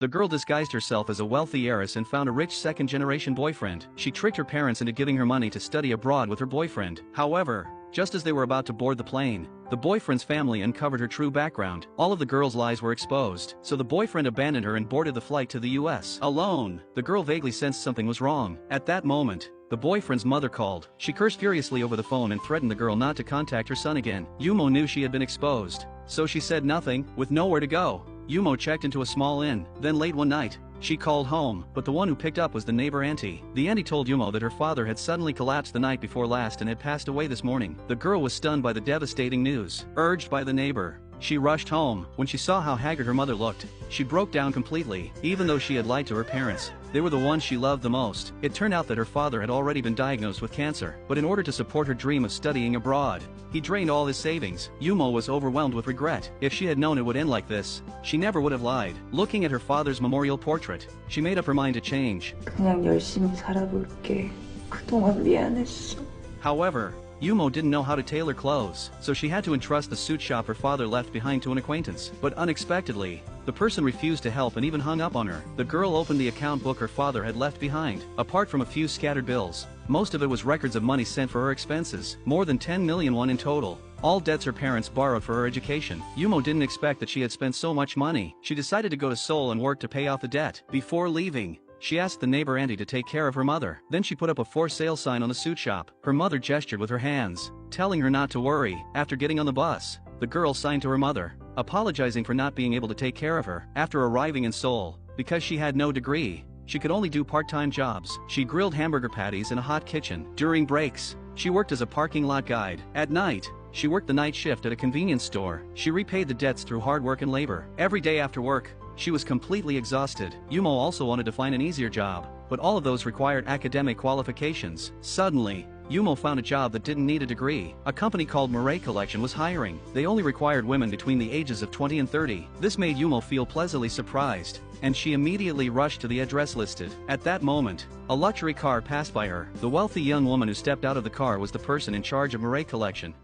The girl disguised herself as a wealthy heiress and found a rich second-generation boyfriend. She tricked her parents into giving her money to study abroad with her boyfriend. However, just as they were about to board the plane, the boyfriend's family uncovered her true background. All of the girl's lies were exposed, so the boyfriend abandoned her and boarded the flight to the US. Alone, the girl vaguely sensed something was wrong. At that moment, the boyfriend's mother called. She cursed furiously over the phone and threatened the girl not to contact her son again. Yumo knew she had been exposed, so she said nothing. With nowhere to go, Yumo checked into a small inn. Then late one night, she called home, but the one who picked up was the neighbor auntie. The auntie told Yumo that her father had suddenly collapsed the night before last and had passed away this morning. The girl was stunned by the devastating news. Urged by the neighbor, she rushed home. When she saw how haggard her mother looked, she broke down completely. Even though she had lied to her parents, they were the ones she loved the most. It turned out that her father had already been diagnosed with cancer, but in order to support her dream of studying abroad, he drained all his savings. Yumo was overwhelmed with regret. If she had known it would end like this, she never would have lied. Looking at her father's memorial portrait, she made up her mind to change. 그냥 열심히 살아볼게. 그동안 미안했어. However, Yumo didn't know how to tailor clothes, so she had to entrust the suit shop her father left behind to an acquaintance. But unexpectedly, the person refused to help and even hung up on her. The girl opened the account book her father had left behind. Apart from a few scattered bills, most of it was records of money sent for her expenses, more than 10 million won in total. All debts her parents borrowed for her education. Yumo didn't expect that she had spent so much money. She decided to go to Seoul and work to pay off the debt. Before leaving, she asked the neighbor auntie to take care of her mother. Then she put up a for sale sign on the suit shop. Her mother gestured with her hands, telling her not to worry. After getting on the bus, the girl signed to her mother, apologizing for not being able to take care of her. After arriving in Seoul, because she had no degree, she could only do part-time jobs. She grilled hamburger patties in a hot kitchen. During breaks, she worked as a parking lot guide. At night, she worked the night shift at a convenience store. She repaid the debts through hard work and labor. Every day after work, she was completely exhausted. Yumo also wanted to find an easier job, but all of those required academic qualifications. Suddenly, Yumo found a job that didn't need a degree. A company called Murray Collection was hiring. They only required women between the ages of 20 and 30. This made Yumo feel pleasantly surprised, and she immediately rushed to the address listed. At that moment, a luxury car passed by her. The wealthy young woman who stepped out of the car was the person in charge of Murray Collection.